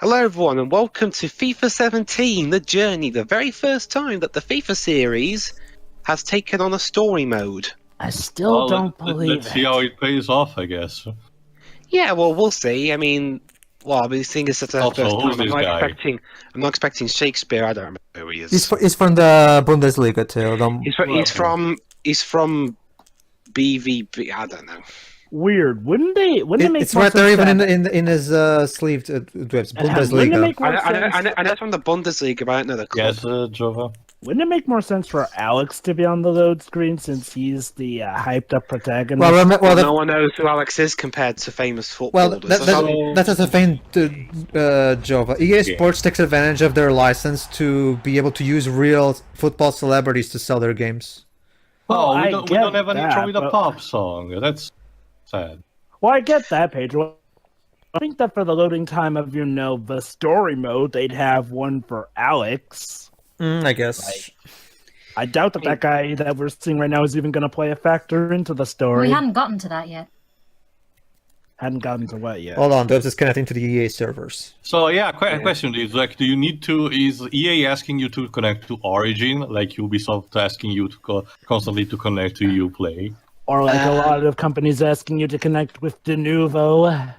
Hello everyone and welcome to FIFA 17, The Journey, the very first time that the FIFA series has taken on a story mode. I still don't believe Let's see how it pays off, I guess. Yeah, well, we'll see. I mean, seeing as it's the Also, first who's time, this guy? I'm not expecting Shakespeare. I don't remember who he is. He's from the Bundesliga too. He's from BVB. I don't know. Weird. Wouldn't they make It's more right there, sense even in his sleeve. Dwibs, Wouldn't it Bundesliga. make more I sense? know it's from the Bundesliga, but I don't know the club. Yes, Jova. Wouldn't it make more sense for Alex to be on the load screen since he's the hyped up protagonist? No one knows who Alex is compared to famous footballers. That is a thing, Jova. EA Sports takes advantage of their license to be able to use real football celebrities to sell their games. Oh, we don't have any that, intro with a but- pop song. That's sad. Well, I get that, Pedro. I think that for the loading time of, the story mode, they'd have one for Alex. I guess. I doubt that guy that we're seeing right now is even going to play a factor into the story. We hadn't gotten to that yet. Hadn't gotten to what yet. Hold on, Dwibs is connecting to the EA servers. So yeah, question is do you need to? Is EA asking you to connect to Origin, like Ubisoft asking you to constantly to connect to Uplay? Or like a lot of companies asking you to connect with Denuvo.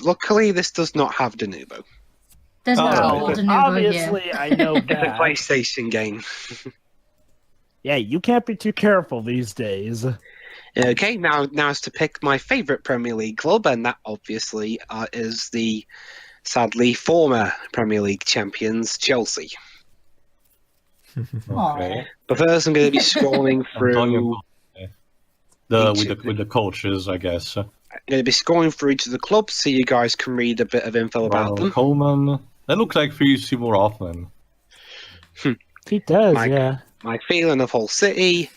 Luckily, this does not have Denuvo. There's no Oh, old Denuvo Obviously, here. I know It's a that. PlayStation game. Yeah, you can't be too careful these days. Okay, now is to pick my favourite Premier League club, and that obviously is the sadly former Premier League champions, Chelsea. Okay. But first, I'm going to be scrolling through. Antonio, with the coaches, I guess. I'm going to be scrolling through each of the clubs so you guys can read a bit of info about them. Coleman. That looks like Seymour Hoffman. He does, Mike. yeah. My feeling of Hull City,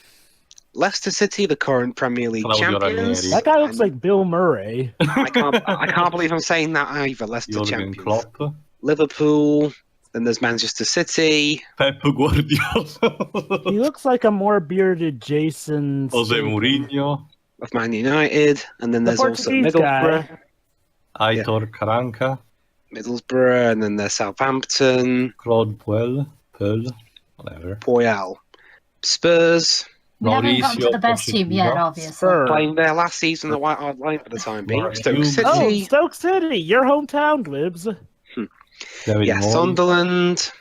Leicester City, the current Premier League Claudio champions. Ranieri. That guy looks like Bill Murray. I can't believe I'm saying that either. Leicester Jurgen champions. Klopp. Liverpool. Then there's Manchester City. Pep Guardiola. He looks like a more bearded Jason. Jose Mourinho. Of Man United, and then The there's also Portuguese Middlesbrough, guy. Aitor Karanka. and then there's Southampton, Claude Puel, whatever. Poyal, Spurs, We haven't gotten to Mauricio the best team yet, Pochettino. obviously. Spurs. playing their last season in the White Hart Line for the time being. Right. Stoke Oh, City, Oh, Stoke City, your hometown, Dwibs. David yeah, Moyes. Sunderland,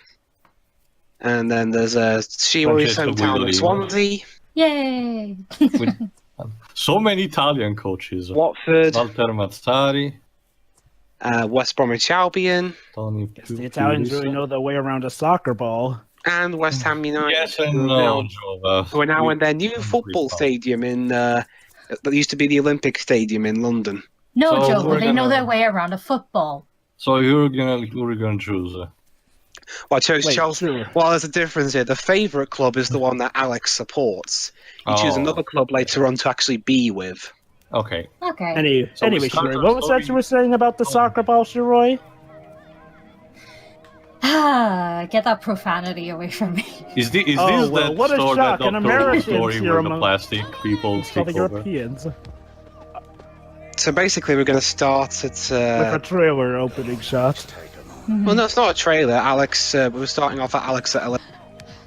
and then there's Shiori's Francesco hometown of Guidolino. Swansea, Yay! So many Italian coaches. Watford, Walter Mazzari, West Bromwich Albion, Tony The Italians really know their way around a soccer ball. and West Ham United. Yes and no, Jova. Who are now in their new football stadium in that used to be the Olympic Stadium in London. No So joke, we're they know gonna- their way around a football. So who are gonna choose? Well, I chose Wait, Chelsea. sure. Well, there's a difference here. The favourite club is the one that Alex supports. You choose Oh. another club later on to actually be with. Okay. Okay. Anyway, So we start Shiroi, our what was that story- you were saying about the soccer ball, Shiroi? Get that profanity away from me. Is this Oh, well, that what a store shock, that an Doctor Who American story here where the among- plastic people It's called take the over? Europeans. So basically, we're going to start at. With a trailer opening shot. Well, no, it's not a trailer. Alex, we're starting off at Alex at 11.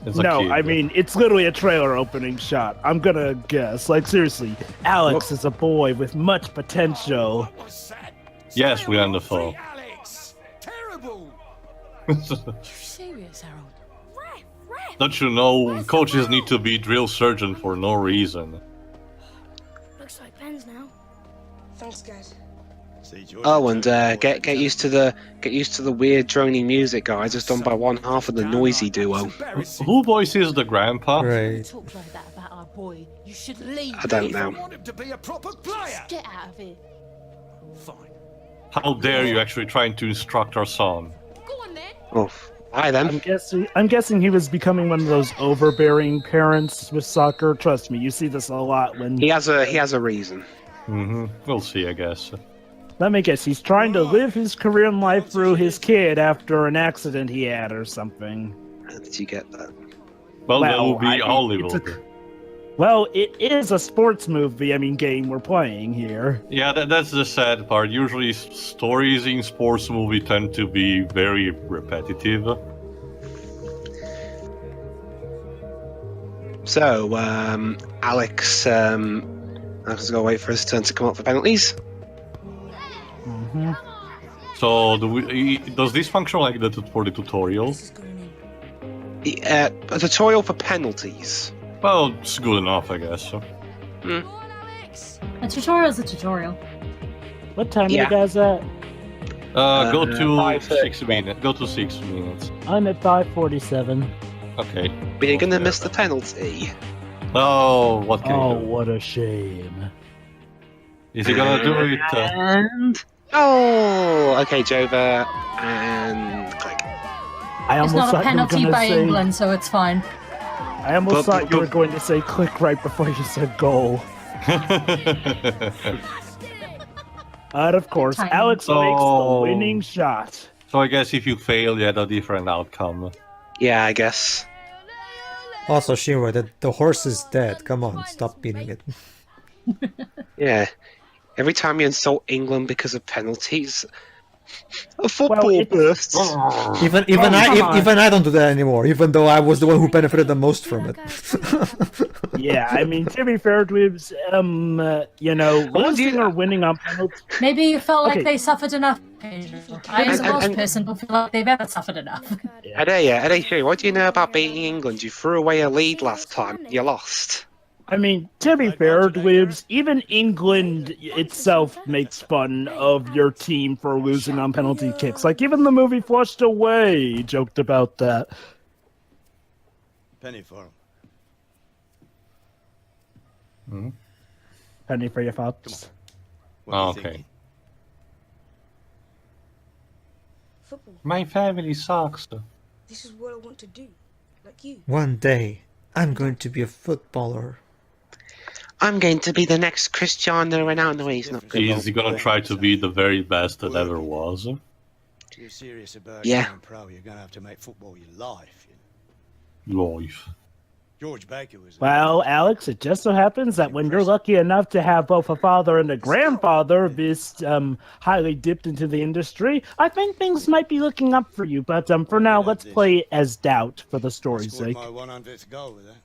It's a No, kid. I mean, it's literally a trailer opening shot. I'm gonna guess. Like, seriously, Alex is a boy with much potential. Yes, we're on the phone. Alex! Terrible! Serious, Harold? Don't you know, coaches need to be drill surgeon for no reason. Looks like pens now. Thanks, guys. Oh, and get used to the weird droning music, guys. It's done by one half of the noisy duo. Who voices the grandpa? Right. Talk like that about our boy. You should leave. I don't know. want him to be a proper player. Get out of here. Fine. How dare you actually trying to instruct our son? Go on then. Oh, hi then. I'm guessing he was becoming one of those overbearing parents with soccer. Trust me, you see this a lot when. He has a reason. We'll see, I guess. Let me guess, he's trying to live his career in life through his kid after an accident he had or something. How did you get that? Well, that Well, will be I mean, all it's a- level. Well, it is a sports movie, game we're playing here. Yeah, that's the sad part. Usually, stories in sports movie tend to be very repetitive. So, Alex, Alex is going to wait for his turn to come up for penalties. Mm-hmm. So, does this function like for the tutorial? This is gonna need. A tutorial for penalties. Well, it's good enough, I guess. Come on, Alex. A tutorial's a tutorial. What time are Yeah. you guys at? Go to 5:30. 6 minutes. Go to 6 minutes. I'm at 5:47. Okay. But you're going to miss the penalty. Oh, what can Oh, you do? what a shame. Is he gonna do it? And... Oh! Okay, Jova. And... click. I It's almost not a thought you were penalty gonna by say. England, so it's fine. I almost But- thought you were going to say click right before you said goal. And of course, Tiny. Alex makes the Oh. winning shot. So I guess if you fail, you had a different outcome. Yeah, I guess. Also, Shinra, the horse is dead. Come on, stop beating it. Yeah. Every time you insult England because of penalties, a football it's- bursts. Even come on. even I don't do that anymore. Even though I was the one who benefited the most from it. Yeah, to be fair, Dwibs, losing or winning on penalties. Maybe you felt Okay. like they suffered enough. I, as a And- Welsh and- person, don't feel like they've ever suffered enough. Ade, what do you know about beating England? You threw away a lead last time. You lost. To be fair, Dwibs, even England itself makes fun of your team for losing on penalty kicks. Like, even the movie Flushed Away joked about that. Penny for him. Penny for your thoughts. What are you Okay. thinking? Football. My family sucks. This is what I want to do. Like you. One day, I'm going to be a footballer. I'm going to be the next Cristiano Ronaldo. He's not good. Is he gonna try to be the very best that ever was? If you're serious about Yeah. going pro, you're going to have to make football your life. Life. George Baker was. Well, Alex, it just so happens that when you're lucky enough to have both a father and a grandfather this highly dipped into the industry, I think things might be looking up for you. But for now, let's play as Doubt for the story's Scored sake. my 100th goal with that.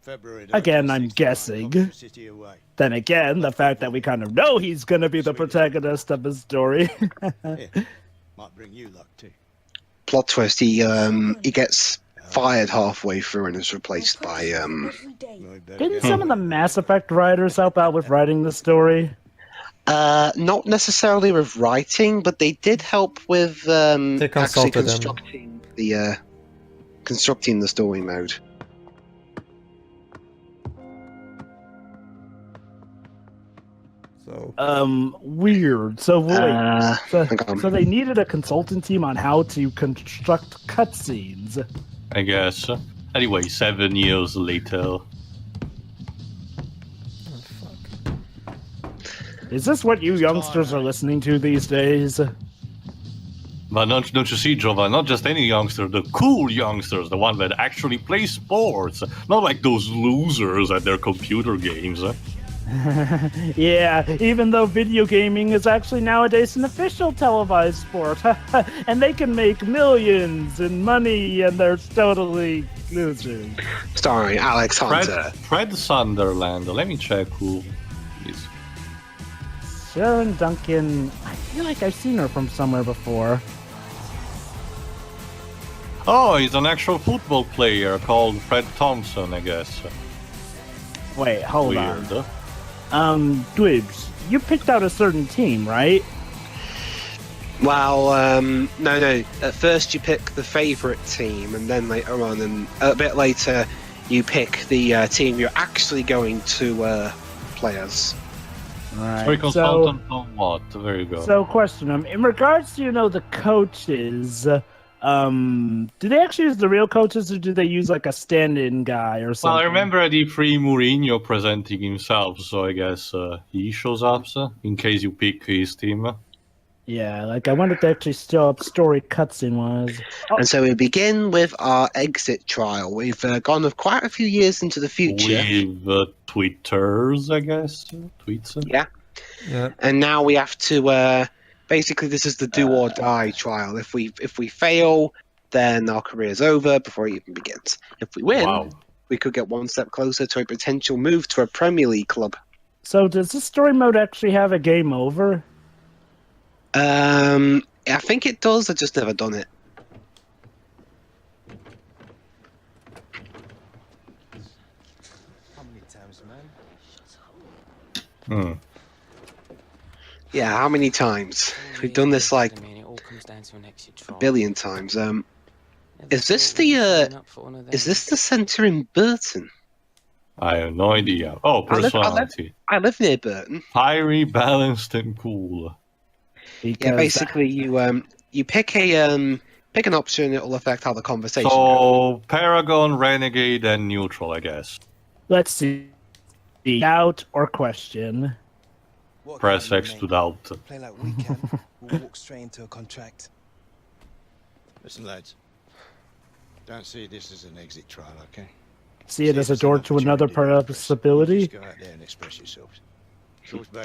February Again, I'm 1969, guessing. Coventry City away. Then again, the fact that we kind of know he's going to be the protagonist of his story. Yeah. Might bring you luck too. Plot twist: he gets fired halfway through and is replaced by Every day. Well, you better Didn't get some of the Mass Effect writers help out with writing the story? not necessarily with writing, but they did help with actually consulted them. constructing the story mode. So Weird. So wait, so, hang on. so they needed a consultant team on how to construct cutscenes. I guess. Anyway, 7 years later. Is this what you youngsters are listening to these days? But don't you see, Jova? Not just any youngster, the cool youngsters, the one that actually play sports. Not like those losers at their computer games. Yeah, even though video gaming is actually nowadays an official televised sport. And they can make millions in money, and they're totally losers. Starring Alex Hunter. Fred Sunderland. Let me check who is. Sharon Duncan, I feel like I've seen her from somewhere before. Oh, he's an actual football player called Fred Thompson, I guess. Wait, hold Weird. on. Dwibs, you picked out a certain team, right? Well, no. At first you pick the favourite team, and then later on, and a bit later, you pick the team you're actually going to play as. Right. Sorry, consultant on what? There you go. So, question: in regards to the coaches, do they actually use the real coaches, or do they use like a stand-in guy or Well, something? I remember the free Mourinho presenting himself, so I guess he shows up in case you pick his team. Yeah, like I wanted to actually show up story cutscene wise. And so we begin with our exit trial. We've gone of quite a few years into the future. With tweeters, I guess. Tweets. Yeah. Yeah. And now we have to basically this is the do or die trial. If we fail, then our career's over before it even begins. If we win, Wow. we could get one step closer to a potential move to a Premier League club. So does this story mode actually have a game over? I think it does. I've just never done it. How many times, man? Hmm. Yeah, how many times? We've done this like I mean, it all comes down to an exit a trial. billion times. Ever Is this thought the, we'd sign up for one of Is them? this the centre in Burton? I have no idea. Oh, I live- personality. I live near Burton. Fiery, balanced, and cool. Because Yeah, basically you pick an option. It will affect how the conversation goes. So, Paragon, Renegade, and Neutral, I guess. let's see, doubt or question. What Press can we X to make? doubt. Play like we can. We'll walk straight into a contract. Listen, lads. Don't see this as an exit trial, okay? See it as a door to another possibility. Just go out there and express yourselves.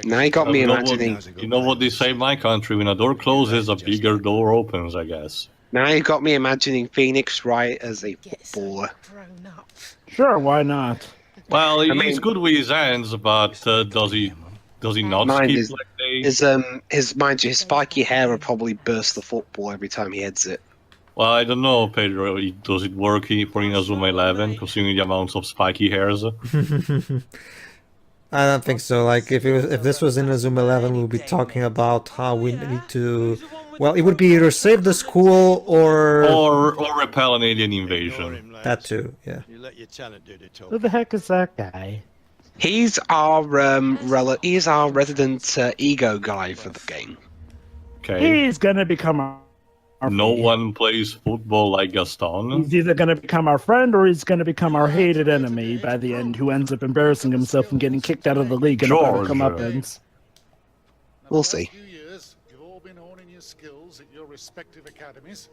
Now you got me You know what- imagining. You know what they say in my country? When a door closes, a bigger door opens, I guess. Now you got me imagining Phoenix Wright as a footballer. Sure, why not? Well, mean- he's good with his hands, but does he not Mind skip is- like they... His mind you, his spiky hair would probably burst the football every time he heads it. Well, I don't know, Pedro. Does it work for Inazuma 11, considering the amounts of spiky hairs? I don't think so. Like if this was in a Zoom 11, we'll be talking about how we need to. Well, it would be either save the school or Or repel an alien invasion. that too. Yeah. You let your talent do the Who talk. the heck is that guy? He's our he's our resident ego guy for the game. Okay. He's gonna become our No one plays football like Gaston. He's either gonna become our friend or he's gonna become our hated enemy by the end, who ends up embarrassing himself and getting kicked out of the league and George. comeuppance. We'll see. Few years, you've all been honing your skills at your respective academies,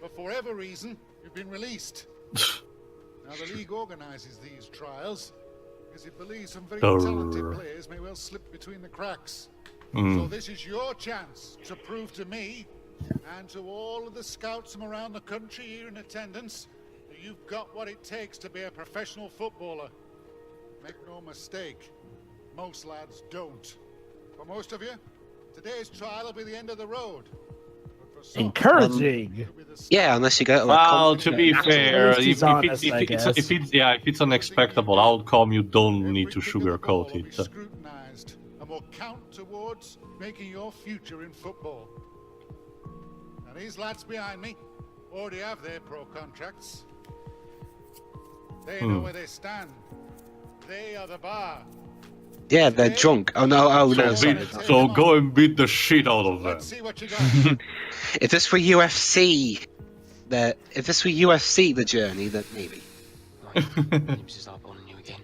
but for whatever reason, you've been released. Now the league organises these trials because it believes some very talented players may well slip between the cracks. So this is your chance to prove to me and to all of the scouts from around the country here in attendance that you've got what it takes to be a professional footballer. Make no mistake, most lads don't. For most of you, today's trial will be the end of the road. But for some, Encouraging. it'll be the start. Yeah, unless you go to a Well, to be competition. fair, At least he's honest, I guess. if it's an expectable outcome, you don't need to Every kick of the ball sugarcoat will be it. scrutinised and will count towards making your future in football. Now these lads behind me already have their pro contracts. They know where they stand. They are the bar. Yeah, they're drunk. Oh no! Oh no! So, Sorry. so go and beat the shit out of them. Let's see what you got. If this were UFC, the journey, then maybe. Dwibs is eyeballing you again.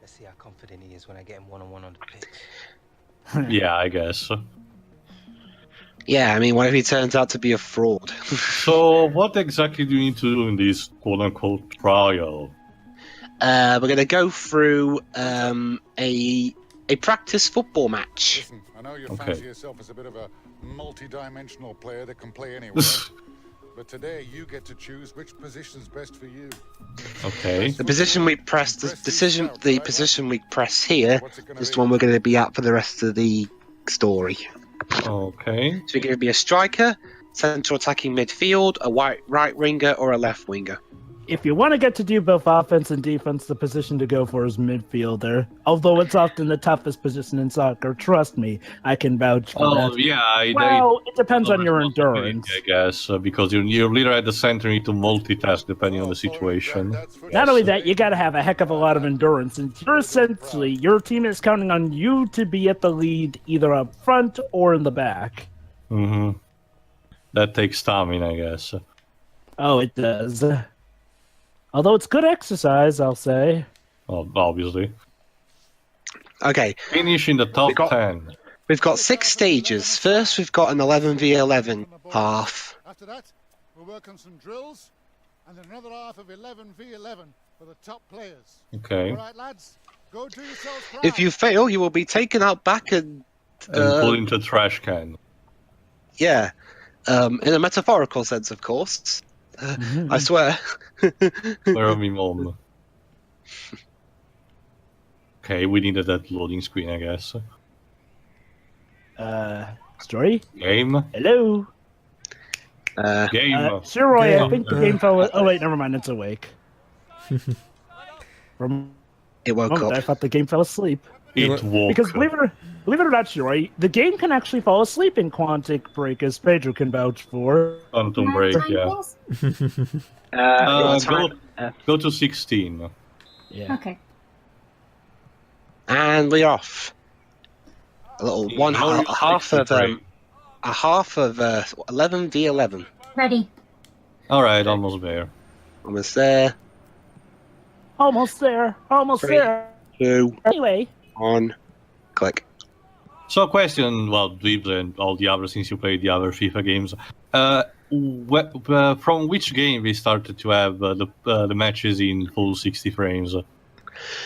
Let's see how confident he is when I get him one-on-one on the pitch. Yeah, I guess. Yeah, I mean, what if he turns out to be a fraud? So, what exactly do you need to do in this quote-unquote trial? We're gonna go through a practice football match. Listen, I know you Okay. fancy yourself as a bit of a multi-dimensional player that can play anywhere. But today you get to choose which position's best for you. Okay. The position we press, the position we press here is the one we're going to be at for the rest of the story. Okay. So we're going to be a striker, central attacking midfield, a right winger, or a left winger. If you want to get to do both offense and defense, the position to go for is midfielder. Although it's often the toughest position in soccer. Trust me, I can vouch for Oh, that. yeah. Well, it depends on your endurance. I guess, because you're leader at the center, you need to multitask depending on the situation. Not only that, you got to have a heck of a lot of endurance. And you're essentially, your team is counting on you to be at the lead either up front or in the back. Mm-hmm. That takes stamina, I guess. Oh, it does. Although it's good exercise, I'll say. Well, obviously. Okay, Finish in the top We got- 10. we've got 6 stages. First, we've got an 11v11 half. After that, we'll work on some drills, and then another half of 11v11 for the top players. Okay. All right, lads, go do yourselves proud. If you fail, you will be taken out back and Put into trash can. yeah, in a metaphorical sense, of course. I swear. Where are me, mom? Okay, we needed that loading screen, I guess. Story? Game? Hello? Game. Sure, Roy, I Game. think the game fell... Oh, wait, never mind, it's awake. From It woke moment, I up. thought the game fell asleep. It woke Because up. believe it or not, Roy, the game can actually fall asleep in Quantic Break, as Pedro can vouch for. Quantum Break, yeah. Your Go, time- go to 16. Yeah. Okay. And we're off. A little one How are you a half of 63? a half of 11v11. Ready. Alright, almost there. Almost there. Almost there. Almost 3, there. 2, Anyway. 1, click. So, question, well, Dwibs and all the others, since you played the other FIFA games, from which game we started to have the matches in full 60 frames?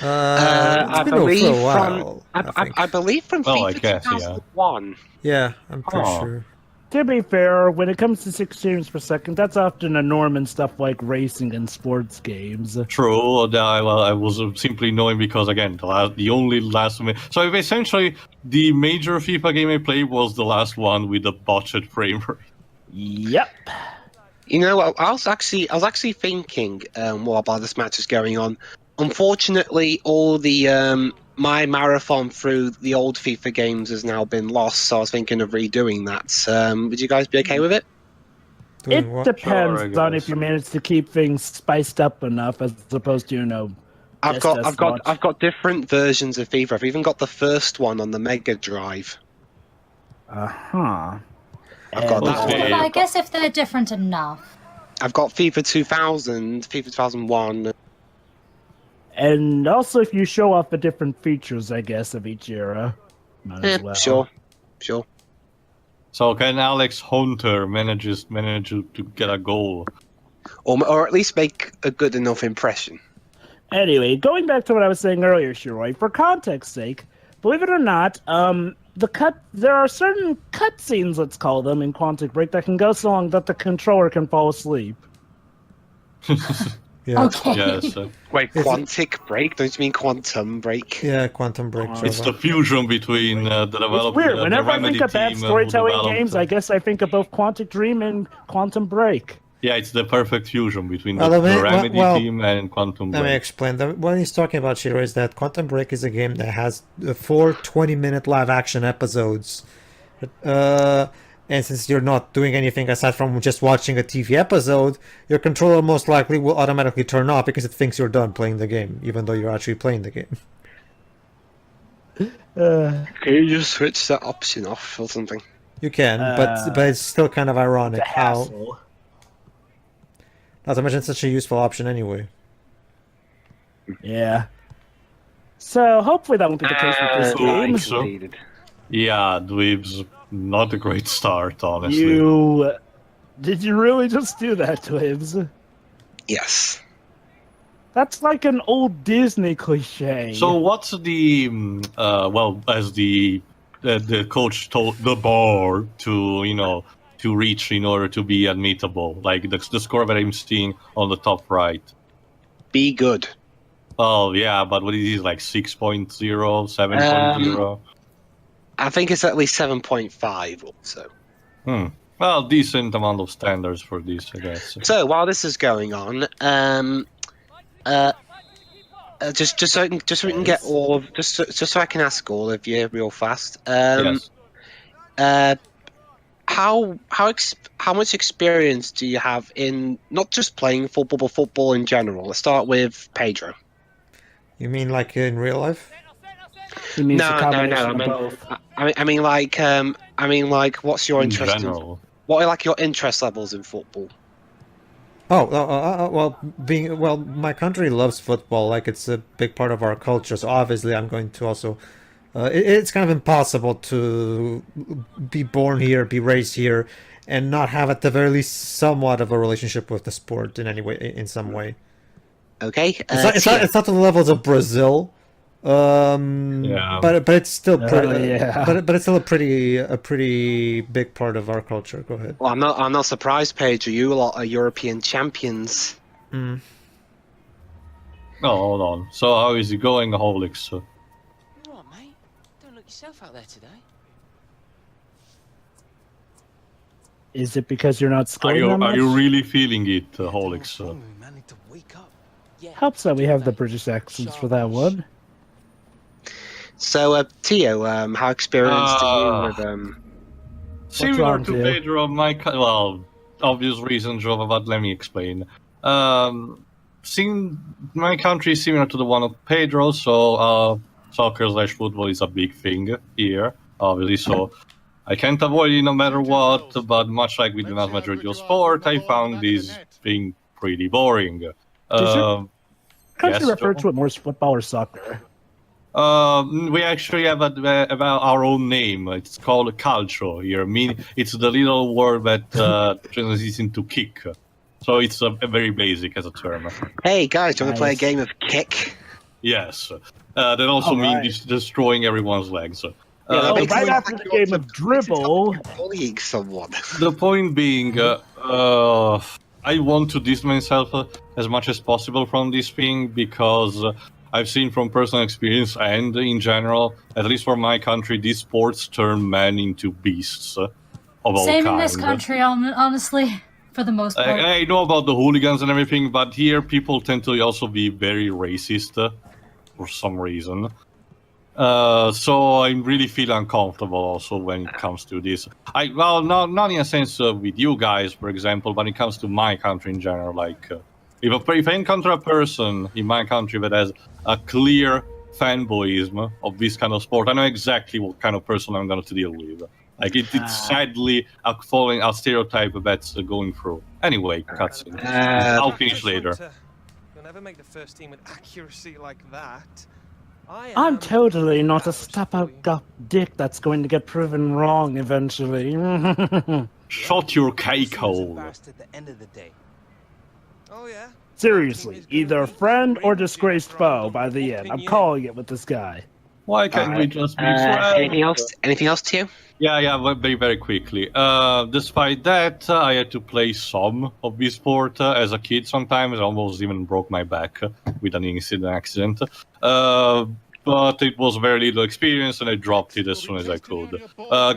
I been over believe for a while, I believe from Well, I FIFA guess, yeah. 2001. Yeah, I'm pretty Oh. sure. To be fair, when it comes to 6 frames per second, that's often a norm in stuff like racing and sports games. True, I was simply knowing because, again, the only last... So, essentially, the major FIFA game I played was the last one with the botched frame rate. Yep. You know, I was actually thinking while this match is going on. Unfortunately, all the my marathon through the old FIFA games has now been lost, so I was thinking of redoing that. Would you guys be okay with it? Doing It what? depends Sure, I on guess. if you manage to keep things spiced up enough, as opposed to, I've just as got much. I've got different versions of FIFA. I've even got the first one on the Mega Drive. Uh-huh. I've got that Okay. one. Well, I guess if they're different enough. I've got FIFA 2000, FIFA 2001. And also if you show off the different features, I guess, of each era. Might as well. Sure. So, can Alex Hunter manage to get a goal? Or at least make a good enough impression. Anyway, going back to what I was saying earlier, Shiroi, for context's sake, believe it or not, there are certain cutscenes, let's call them, in Quantic Break that can go so long that the controller can fall asleep. Yeah. Okay. Yes. Wait, Is it- Quantic Break? Don't you mean Quantum Break? Yeah, Quantum Break. It's the Java. fusion between the It's development. weird. Whenever I think of bad storytelling games, I guess. guess I think of both Quantic Dream and Quantum Break. Yeah, it's the perfect fusion between Well, the well, Remedy well, team and Quantum Let me Break. explain. What he's talking about, Shiro, is that Quantum Break is a game that has 4 20-minute live-action episodes. And since you're not doing anything aside from just watching a TV episode, your controller most likely will automatically turn off because it thinks you're done playing the game, even though you're actually playing the game. Can you just switch that option off or something? You can, but it's still kind of ironic It's a how... hassle. Not to mention it's such a useful option anyway. Yeah. So hopefully that won't be the case with this game. Nice. So- Yeah, Dwibs, not a great start, honestly. Did you really just do that, Dwibs? Yes. That's like an old Disney cliche. So what's the as the coach told the bar to reach in order to be admittable, like the score that I'm seeing on the top right? Be good. Oh yeah, but what is it, like 6.0, 7.0? I think it's at least 7.5 also. Well, decent amount of standards for this, I guess. So while this is going on, just so we can get all of just so I can ask all of you real fast. Yes. How much experience do you have in not just playing football but football in general? Let's start with Pedro. You mean like in real life? He means a No. combination of both. I mean like, what's your In interest? general. What are like your interest levels in football? Well, my country loves football. Like it's a big part of our culture. So obviously, I'm going to also It's kind of impossible to be born here, be raised here, and not have at the very least somewhat of a relationship with the sport in any way, in some way. Okay. It's not to the levels of Brazil, but it's still pretty. But it's still a pretty big part of our culture. Go ahead. Well, I'm not surprised, Pedro. You lot are European champions. Mm. No, hold on. So how is it going, Holix? You alright, mate? Don't look yourself out there today. Is it because you're not Are scoring you that much? are you really feeling it, Holix? Man, need to wake up. Yeah. Helps that we have the British accents for that one. So, Tio, how experienced are you with Similar wrong, to Theo? Pedro, well, obvious reasons, but let me explain. My country is similar to the one of Pedro, so soccer/football is a big thing here, obviously. So I can't avoid it no matter what. But much like with the vast majority of sport, I found this thing pretty boring. Country Yes, refer Joe? to it more as football or soccer. We actually have about our own name. It's called calcio here. It's the little word that translates into kick. So it's a very basic as a term. Hey, guys, do you want to play a Nice. game of kick? Yes. That also Alright. means destroying everyone's legs. Oh, makes right it after like the you're game of to dribble. bullying someone. The point being, I want to distance myself as much as possible from this thing because I've seen from personal experience and in general, at least for my country, these sports turn men into beasts of all Same kind. in this country, honestly, for the most part. I know about the hooligans and everything, but here people tend to also be very racist for some reason. So I really feel uncomfortable also when it comes to this. Not in a sense with you guys, for example, but when it comes to my country in general. Like, if I encounter a person in my country that has a clear fanboyism of this kind of sport, I know exactly what kind of person I'm going to deal with. Like, it's sadly following a stereotype that's going through. Anyway, cutscene. I'll finish later. You'll never make the first team with accuracy like that. I'm totally not a step-out dick that's going to get proven wrong eventually. Shut your cake hole. At the end of the day. Oh yeah. Seriously, either friend or disgraced foe by the end. I'm calling it with this guy. Why can't we just be friends? Anything else? Anything else, Tio? Yeah, very, very quickly. Despite that, I had to play some of this sport as a kid sometimes. I almost even broke my back with an accident. But it was very little experience, and I dropped it as soon as I could.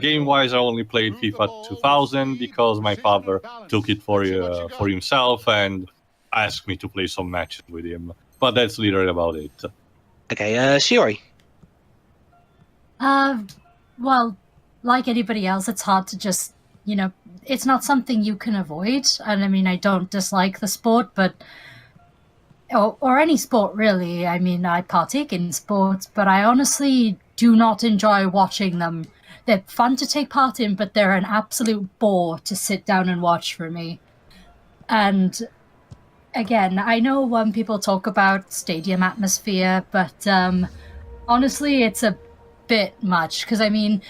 Game-wise, I only played FIFA 2000 because my father took it for himself and asked me to play some matches with him. But that's literally about it. Okay, Shiori. Well, like anybody else, it's hard to just, it's not something you can avoid. And I mean, I don't dislike the sport, but or any sport really. I mean, I partake in sports, but I honestly do not enjoy watching them. They're fun to take part in, but they're an absolute bore to sit down and watch for me. And again, I know when people talk about stadium atmosphere, but honestly, it's a bit much because I mean,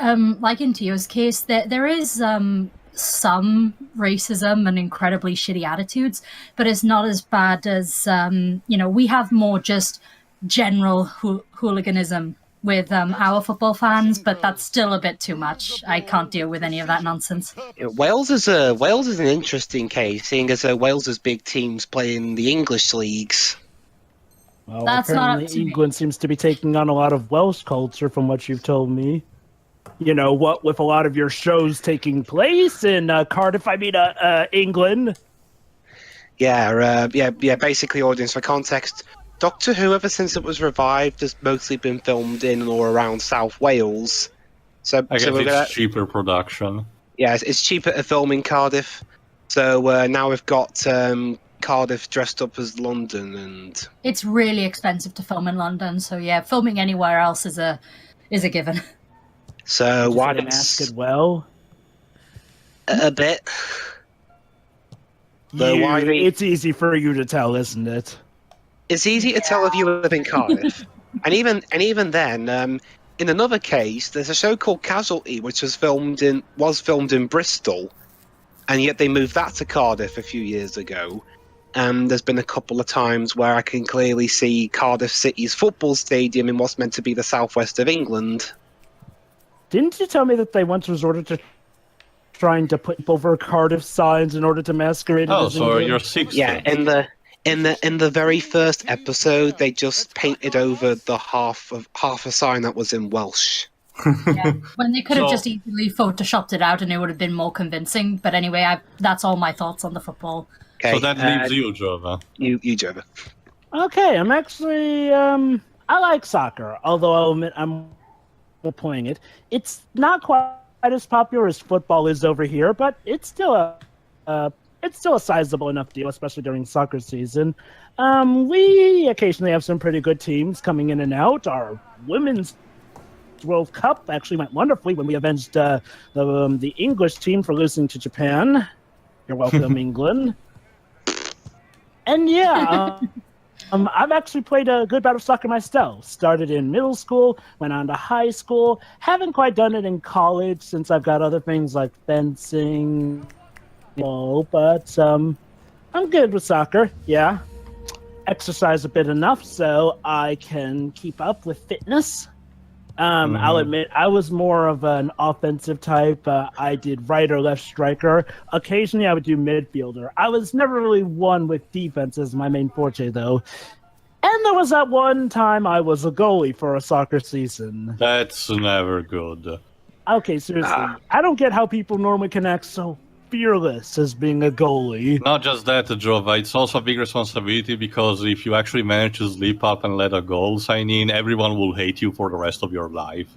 like in Tio's case, there is some racism and incredibly shitty attitudes, but it's not as bad as we have more just general hooliganism with our football fans, but that's still a bit too much. I can't deal with any of that nonsense. Wales is an interesting case, seeing as Wales's big teams play in the English leagues. Well, That's not up apparently to me. England seems to be taking on a lot of Welsh culture from what you've told me. You know, what with a lot of your shows taking place in Cardiff, England. Yeah, basically, audience, for context, Doctor Who, ever since it was revived, has mostly been filmed in or around South Wales. So I guess we're it's gonna, cheaper production. yeah, it's cheaper to film in Cardiff. So now we've got Cardiff dressed up as London, and It's really expensive to film in London, so yeah, filming anywhere else is a given. so why didn't not ask it well? a bit? So why It's easy for you to tell, isn't it? It's easy to tell if you live in Cardiff. even then, in another case, there's a show called Casualty, which was filmed in Bristol, and yet they moved that to Cardiff a few years ago. And there's been a couple of times where I can clearly see Cardiff City's football stadium in what's meant to be the southwest of England. Didn't you tell me that they once resorted to trying to put over Cardiff signs in order to masquerade it as so England? you're 6. Yeah, in the very first episode, they just painted over the half a sign that was in Welsh. Yeah, when they could have So- just easily photoshopped it out and it would have been more convincing. But anyway, that's all my thoughts on the football. Okay, So that leaves you, Jova. you Jova. Okay, I'm actually I like soccer, although I'll admit I'm playing it. It's not quite as popular as football is over here, but it's still a sizable enough deal, especially during soccer season. We occasionally have some pretty good teams coming in and out. Our women's World Cup actually went wonderfully when we avenged the English team for losing to Japan. You're welcome, England. And yeah, I've actually played a good bout of soccer myself. Started in middle school, went on to high school. Haven't quite done it in college since I've got other things like fencing. But I'm good with soccer. Yeah, exercise a bit enough so I can keep up with fitness. I'll admit I was more of an offensive type. I did right or left striker. Occasionally I would do midfielder. I was never really one with defense as my main forte though. And there was that one time I was a goalie for a soccer season. That's never good. Okay, seriously. I don't get how people normally can act so fearless as being a goalie. Not just that, Jova, it's also a big responsibility because if you actually manage to slip up and let a goal sign in, everyone will hate you for the rest of your life.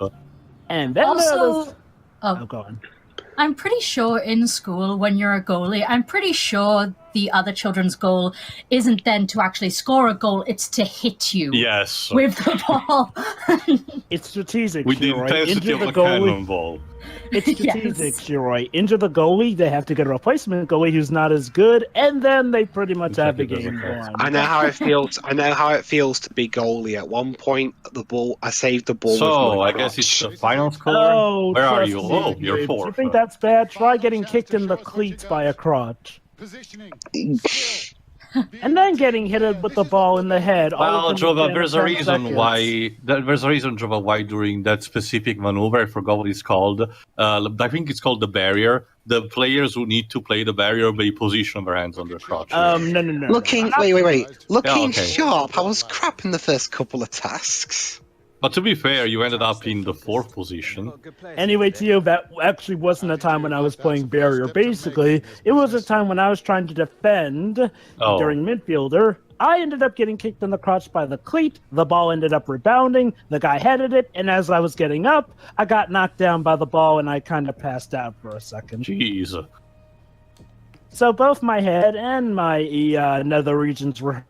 And then Also, go on. I'm pretty sure in school, when you're a goalie, I'm pretty sure the other children's goal isn't then to actually score a goal, it's to hit you Yes. with the ball. It's strategic, With the Shiroi. intensity Injure of the a goalie. cannonball. It's strategic, Yes. Shiroi. Injure the goalie, they have to get a replacement goalie who's not as good, and then they pretty much have the Exactly, game doesn't won. I know how it feels. I know how it feels to be goalie. At one point, I saved the ball. So, with my I guess it's crotch. the final score? Oh, Where are trust you? me, Oh, you're Dwibs. fourth. You think that's bad? Try getting kicked in the cleats by a crotch. Positioning. And then getting hit with the ball in the head. all Well, within Jova, the there's a 10 reason seconds. why. There's a reason, Jova, why during that specific maneuver, I forgot what it's called. I think it's called the barrier. The players who need to play the barrier, they position their hands on their crotch. No. Looking, wait. Looking okay. sharp. I was crap in the first couple of tasks. But to be fair, you ended up in the 4th position. Anyway, Tio, that actually wasn't a time when I was playing barrier. Basically, it was a time when I was trying to defend Oh. during midfielder. I ended up getting kicked in the crotch by the cleat. The ball ended up rebounding. The guy headed it, and as I was getting up, I got knocked down by the ball, and I kind of passed out for a second. Jeez. So both my head and my nether regions were.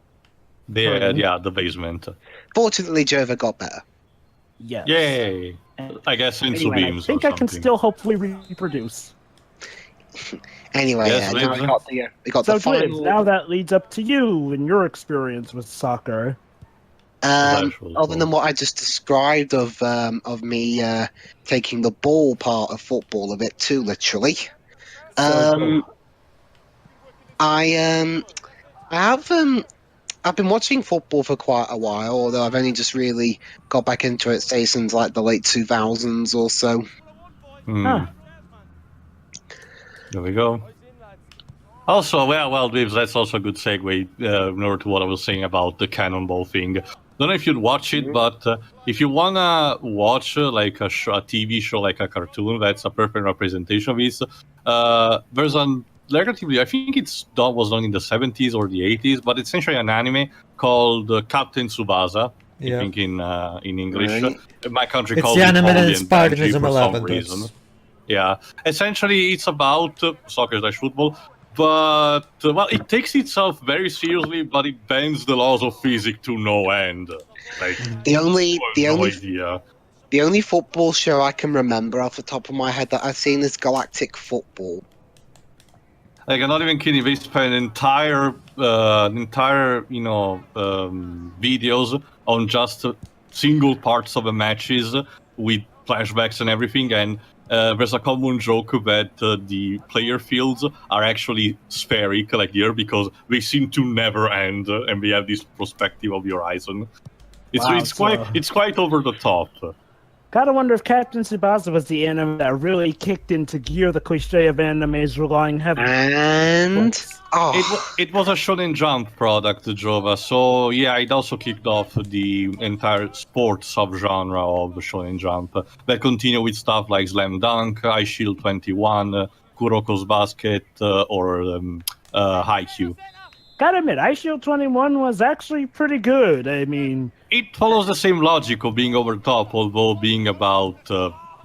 Yeah, the basement. Fortunately, Jova got better. Yes. Yay! I guess into Anyway, I beams think or I can something. still hopefully reproduce. Anyway, Yes, now Liz. we got So, the Dwibs, final. now that leads up to you and your experience with soccer. Actually Other cool. than what I just described of me taking the ball part of football a bit too literally, I've been watching football for quite a while, although I've only just really got back into it, say, since like the late 2000s or so. Huh. There we go. Also, well, Dwibs, that's also a good segue in order to what I was saying about the cannonball thing. Don't know if you'd watch it, but if you wanna watch like a TV show, like a cartoon, that's a perfect representation of it. There's a relatively, I think was done in the 70s or the 80s, but it's essentially an anime called Captain Tsubasa. Yeah. I think in English. Right. My country It's calls the it anime that Holly and inspired Benji Nism for 11. some that's- reason. Yeah, essentially it's about soccer/football, but well, it takes itself very seriously, but it bends the laws of physics to no end. Like, The only idea. the only football show I can remember off the top of my head that I've seen is Galactic Football. Like, I'm not even kidding. They spend entire videos on just single parts of the matches with flashbacks and everything, and there's a common joke that the player fields are actually spheric like here because they seem to never end, and we have this perspective of the horizon. It's quite over the top. Gotta wonder if Captain Tsubasa was the anime that really kicked into gear the cliche of animes relying heavily. And It was a Shonen Jump product, Jova. So yeah, it also kicked off the entire sports subgenre of Shonen Jump. That continue with stuff like Slam Dunk, Ice Shield 21, Kuroko's Basket, or Haikyuu. Gotta admit, Ice Shield 21 was actually pretty good. I mean, it follows the same logic of being over the top, although being about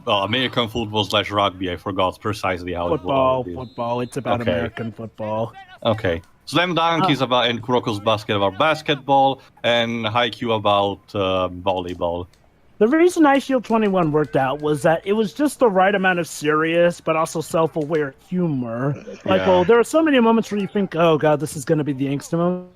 American football / rugby. I forgot precisely how it was. Football. It's about American football. Okay. Slam Dunk is about, and Kuroko's Basket about basketball, and Haikyuu about volleyball. The reason Ice Shield 21 worked out was that it was just the right amount of serious, but also self-aware humor. Like, well, there are so many moments where you think, oh god, this is going to be the angst moment.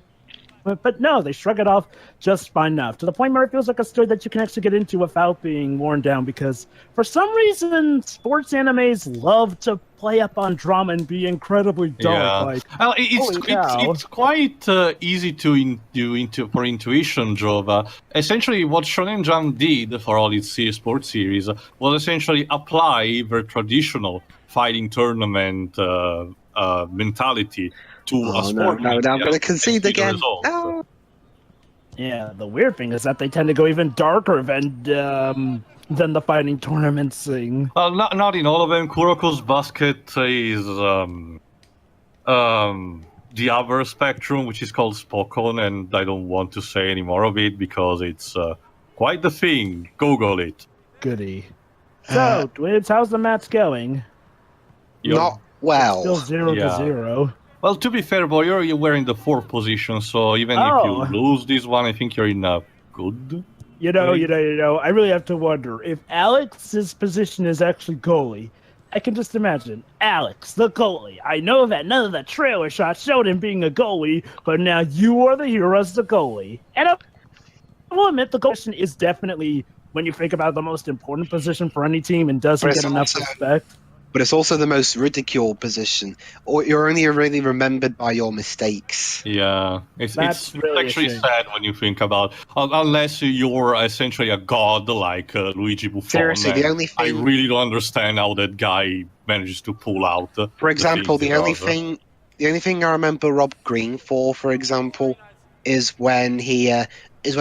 But no, they shrug it off just fine enough, to the point where it feels like a story that you can actually get into without being worn down, because for some reason, sports animes love to play up on drama and be incredibly dark. Yeah. Like, well, it's quite easy to do for intuition, Jova. Essentially, what Shonen Jump did for all its sports series was essentially apply their traditional fighting tournament mentality to a sport. No, I'm going to concede again. No. Yeah, the weird thing is that they tend to go even darker than the fighting tournament thing. Well, not in all of them. Kuroko's Basket is the other spectrum, which is called Spokon, and I don't want to say any more of it because it's quite the thing. Google it. Goody. So, Dwibs, how's the match going? Not well. It's still 0-0. Well, to be fair, boy, you were in the 4th position, so even if you lose this one, I think you're in a good... You know, I really have to wonder, if Alex's position is actually goalie, I can just imagine, Alex, the goalie. I know that none of the trailer shots showed him being a goalie, but now you are the hero as the goalie. And I will admit, the goalie position is definitely, when you think about the most important position for any team and doesn't get enough respect. But it's also the most ridiculed position. Or you're only really remembered by your mistakes. Yeah, it's really actually sad when you think about unless you're essentially a god like Luigi Buffon. Seriously, the only thing... I really don't understand how that guy manages to pull out. For example, the only thing I remember Rob Green for example, is when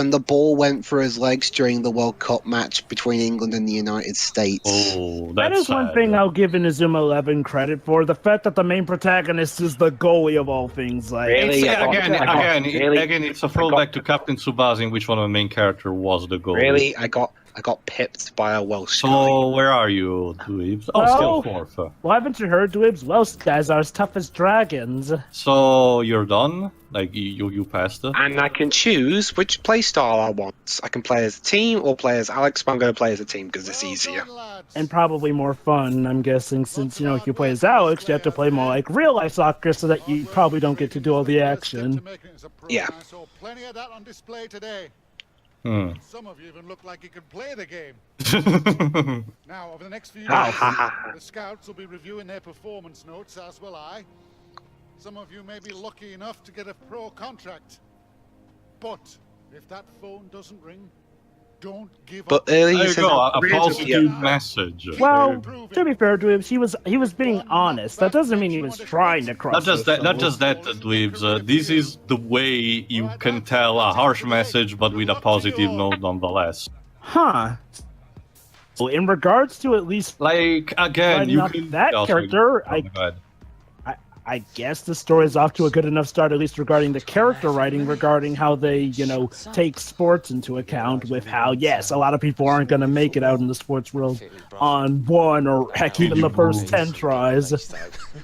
the ball went through his legs during the World Cup match between England and the United States. Oh, that is sad. one thing I'll give Inazuma 11 credit for. The fact that the main protagonist is the goalie of all things. Like, really? Again, it's a throwback to Captain Tsubasa, in which one of the main character was the goalie. Really? I got pipped by a Welsh guy. So, where are you, Dwibs? Still 4th. Well, haven't you heard, Dwibs? Welsh guys are as tough as dragons. So, you're done? Like, you passed it? And I can choose which playstyle I want. I can play as a team or play as Alex, but I'm going to play as a team because it's easier. And probably more fun, I'm guessing, since, if you play as Alex, you have to play more like real-life soccer so that you probably don't get to do all the action. Yeah. I saw plenty of that on display today. Some of you even look like you could play the game. Now, over the next few days, the scouts will be reviewing their performance notes, as will I. Some of you may be lucky enough to get a pro contract. But if that phone doesn't ring, don't give up. There you go, a positive message. Well, to be fair to him, he was being honest. That doesn't mean he was trying to cross. Not just that, Dwibs. This is the way you can tell a harsh message, but with a positive note nonetheless. Huh. So, in regards to at least, like, again, you can that character, I guess the story is off to a good enough start, at least regarding the character writing, regarding how they, take sports into account with how, yes, a lot of people aren't going to make it out in the sports world on one or heck, even the first 10 tries.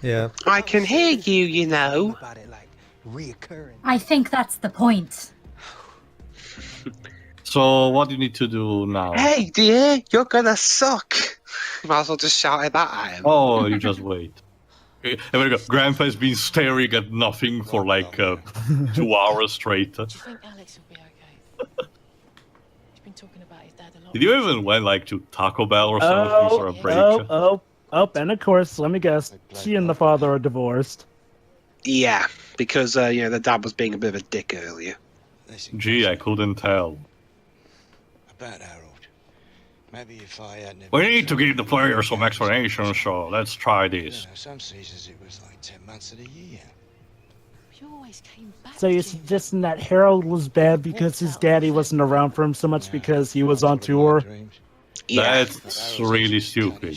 Yeah. I can hear you, I think that's the point. So, what do you need to do now? Hey, dear, you're going to suck. Might as well just shout it back at him. Oh, you just wait. Grandpa's been staring at nothing for like 2 hours straight. Do you think Alex will be okay? He's been talking about Did you even went like to Taco Bell or something for a break? And of course, let me guess, she and the father are divorced. Yeah, because the dad was being a bit of a dick earlier. Gee, I couldn't tell. About Harold. Maybe if I hadn't... We need to give the players some explanation, so let's try this. Some seasons it was like 10 months of the year. You always came back. So you're suggesting that Harold was bad because his daddy wasn't around for him so much because he was on tour? Yeah. That's really stupid.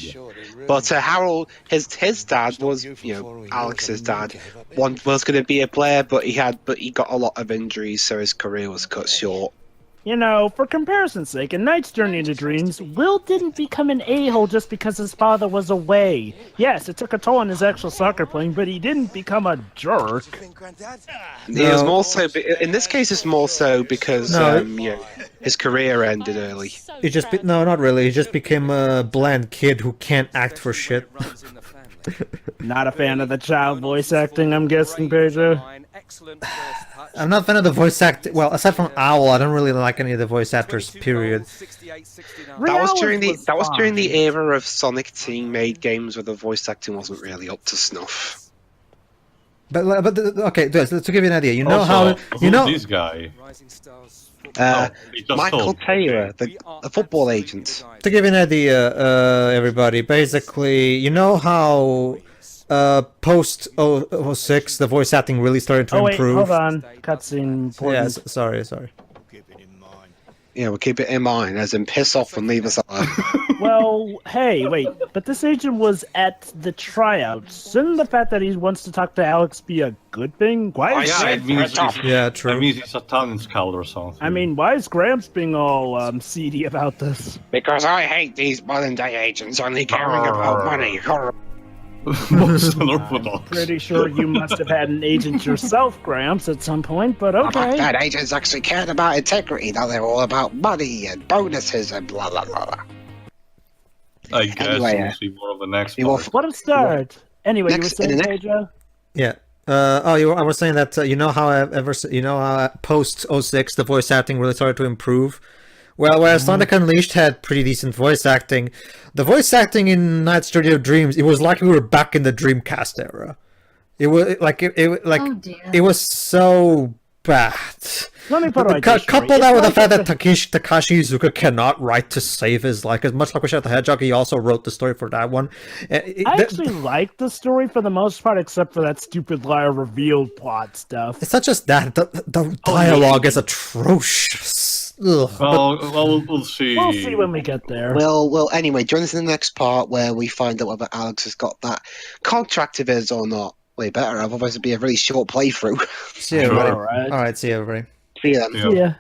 But Harold, his dad was, Alex's dad, was going to be a player, but he got a lot of injuries, so his career was cut short. For comparison's sake, in Knight's Journey into Dreams, Will didn't become an a-hole just because his father was away. Yes, it took a toll on his actual soccer playing, but he didn't become a jerk. He was more so, in this case, it's more so because his career ended early. No, not really. He just became a bland kid who can't act for shit. Not a fan of the child voice acting, I'm guessing, Pedro. I'm not a fan of the voice act. Well, aside from Owl, I don't really like any of the voice actors. Period. That was during the era of Sonic Team made games where the voice acting wasn't really up to snuff. But okay, to give you an idea, this guy. Michael Taylor, the football agent. To give you an idea, everybody, basically, you know how post 06 the voice acting really started to improve. Hold on, cutscene. Yeah, sorry. Yeah, we'll keep it in mind, as in piss off and leave us alone. Well, hey, wait, but this agent was at the tryouts. Shouldn't the fact that he wants to talk to Alex be a good thing? Why is true. That means he's a talent scout or something. I mean, why is Gramps being all seedy about this? Because I hate these modern-day agents only caring about money. Most unorthodox. Pretty sure you must have had an agent yourself, Gramps, at some point, but okay. That agents actually cared about integrity, now they're all about money and bonuses and blah blah blah. I guess we'll see more of the next part. What a start! Anyway, you were saying, Pedro? Yeah. I was saying that how post 06 the voice acting really started to improve. Well, whereas Sonic Unleashed had pretty decent voice acting, the voice acting in Knight's Journey of Dreams, it was like we were back in the Dreamcast era. It was it was so bad. Let me put it like couple that with the fact that Takashi Iizuka cannot write to save his life. As much like Wish the Hedgehog, he also wrote the story for that one. I actually liked the story for the most part, except for that stupid liar revealed plot stuff. It's not just that; the dialogue is atrocious. Well, we'll see. We'll see when we get there. Well, anyway, join us in the next part where we find out whether Alex has got that contract of his or not. Way better, otherwise it'd be a really short playthrough. See you, everybody. All right, see you, everybody. See you then. See ya.